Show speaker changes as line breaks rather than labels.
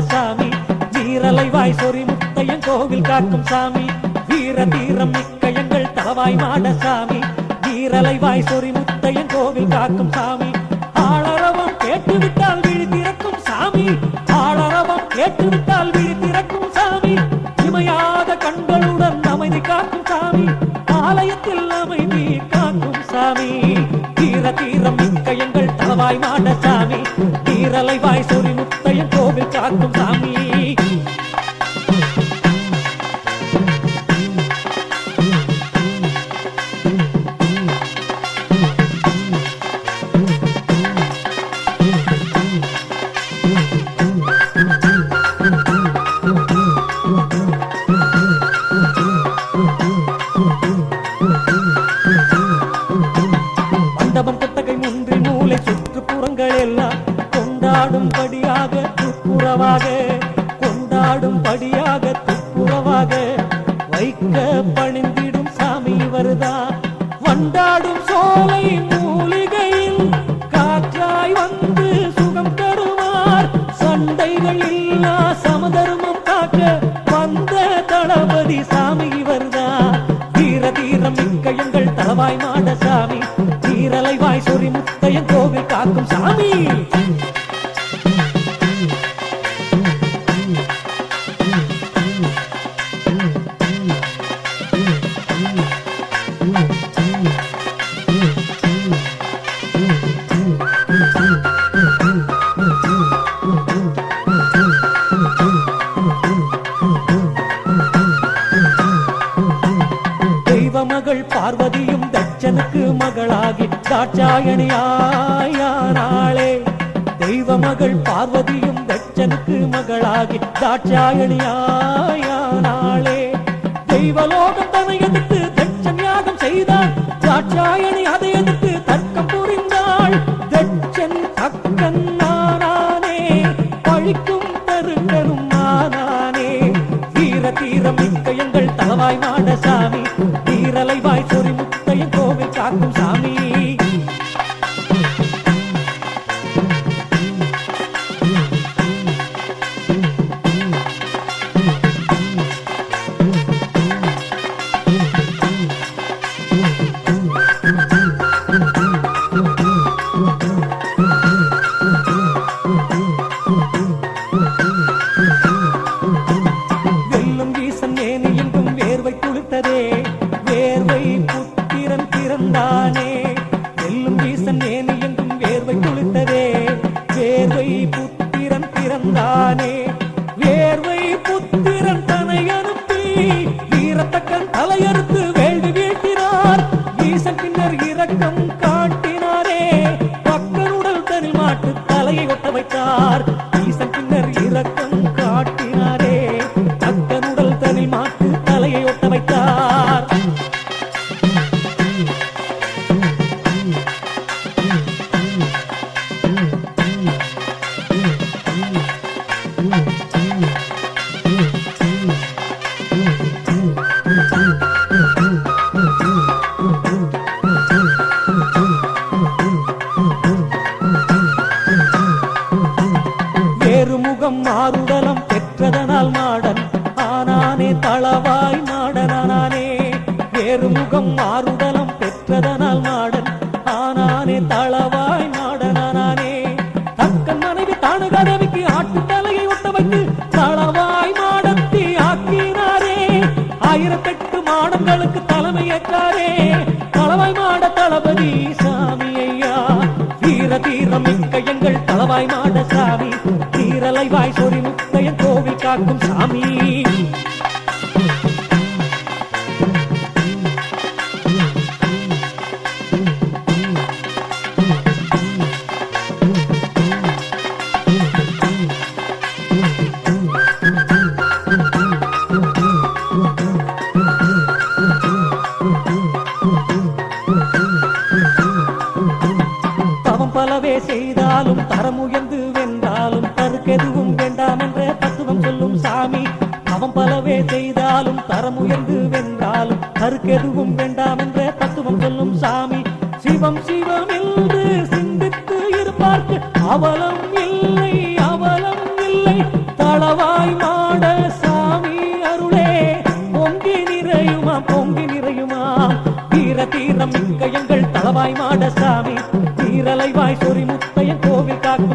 சாமி வீரலைவாய் சொறி முத்தையன் கோவில் காக்கும் சாமி வீர தீரம் மிக்க எங்கள் தலவாய் மாட சாமி வீரலைவாய் சொறி முத்தையன் கோவில் காக்கும் சாமி ஆளரவம் கேட்டுவிட்டால் விழி திறக்கும் சாமி ஆளரவம் கேட்டுவிட்டால் விழி திறக்கும் சாமி இமையாத கண்களுடன் அமைதி காக்கும் சாமி ஆலயத்தில் அமைதி காக்கும் சாமி வீர தீரம் மிக்க எங்கள் தலவாய் மாட சாமி வீரலைவாய் சொறி முத்தையன் கோவில் காக்கும் சாமி மண்டபம் கொட்டகை முன்றி மூளை சுற்றுப்புறங்கள் எல்லாம் கொண்டாடும்படியாக துப்புரவாக கொண்டாடும்படியாக துப்புரவாக வைக்க பணிந்திடும் சாமி வருதா வண்டாடும் சோலை மூலிகையில் காற்றாய் வந்து சுகம் தருவார் சண்டைகள் இல்லா சமதர்மம் காக்க வந்த தளபதி சாமி வருதா வீர தீரம் மிக்க எங்கள் தலவாய் மாட சாமி வீரலைவாய் சொறி முத்தையன் கோவில் காக்கும் சாமி மகள் பார்வதியும் தட்சனுக்கு மகளாகி தாட்சாயணியாயானாளே தெய்வ மகள் பார்வதியும் தட்சனுக்கு மகளாகி தாட்சாயணியாயானாளே தெய்வலோகம் தன்னை எதிர்த்து தட்சன் யாகம் செய்தாள் தாட்சாயணி அதை எதிர்த்து தர்க்கம் புரிந்தாள் தட்சன் தக்கன் நானே பழிக்கும் தருக்கனும் நானே வீர தீரம் மிக்க எங்கள் தலவாய் மாட சாமி வீரலைவாய் சொறி முத்தையன் கோவில் காக்கும் சாமி வெல்லும் வீசன் மேனி எங்கும் வேர்வை குளித்ததே வேர்வை புத்திரன் பிறந்தானே வெல்லும் வீசன் மேனி எங்கும் வேர்வை குளித்ததே வேர்வை புத்திரன் பிறந்தானே வேர்வை புத்திரன் தன்னை அனுப்பி வீரத்தக்கன் தலையறுத்து வேள்வி வீழ்த்தினார் வீசன் பின்னர் இரக்கம் காட்டினாரே பக்கனுடல் தனி மாட்டு தலையை ஒட்ட வைத்தார் வீசன் பின்னர் இரக்கம் காட்டினாரே பக்கனுடல் தனி மாட்டு தலையை ஒட்ட வைத்தார் வேறுமுகம் மாறுடலம் பெற்றதனால் மாடன் ஆனானே தளவாய் மாடனானே வேறுமுகம் மாறுடலம் பெற்றதனால் மாடன் ஆனானே தளவாய் மாடனானே தக்கன் மனைவி தானு கதவிக்கு ஆட்டு தலையை ஒட்ட வைத்து தளவாய் மாடத்தி ஆக்கினாரே 1008 மாடங்களுக்கு தலைமை ஏற்றாரே தளவாய் மாட தளபதி சாமி ஐயா வீர தீரம் மிக்க எங்கள் தலவாய் மாட சாமி வீரலைவாய் சொறி முத்தையன் கோவில் காக்கும் சாமி செய்தாலும் தரமுயர்ந்து வென்றாலும் தருக்கெதுவும் வேண்டாம் என்ற தத்துவம் சொல்லும் சாமி. அவன் பலவே செய்தாலும் தரமுயர்ந்து வென்றாலும் தருக்கெதுவும் வேண்டாம் என்ற தத்துவம் சொல்லும் சாமி. சிவம் சிவம் என்று சிந்தித்து இருப்பார்க்கு அவலம் இல்லை அவலம் இல்லை. தளவாய் மாட சாமி அருளே பொங்கி நிறையுமா பொங்கி நிறையுமா. தீர தீரம் மிக்க எங்கள் தளவாய் மாட சாமி. தீரலை வாய் சொறி முத்தையன் கோவில் காக்கும்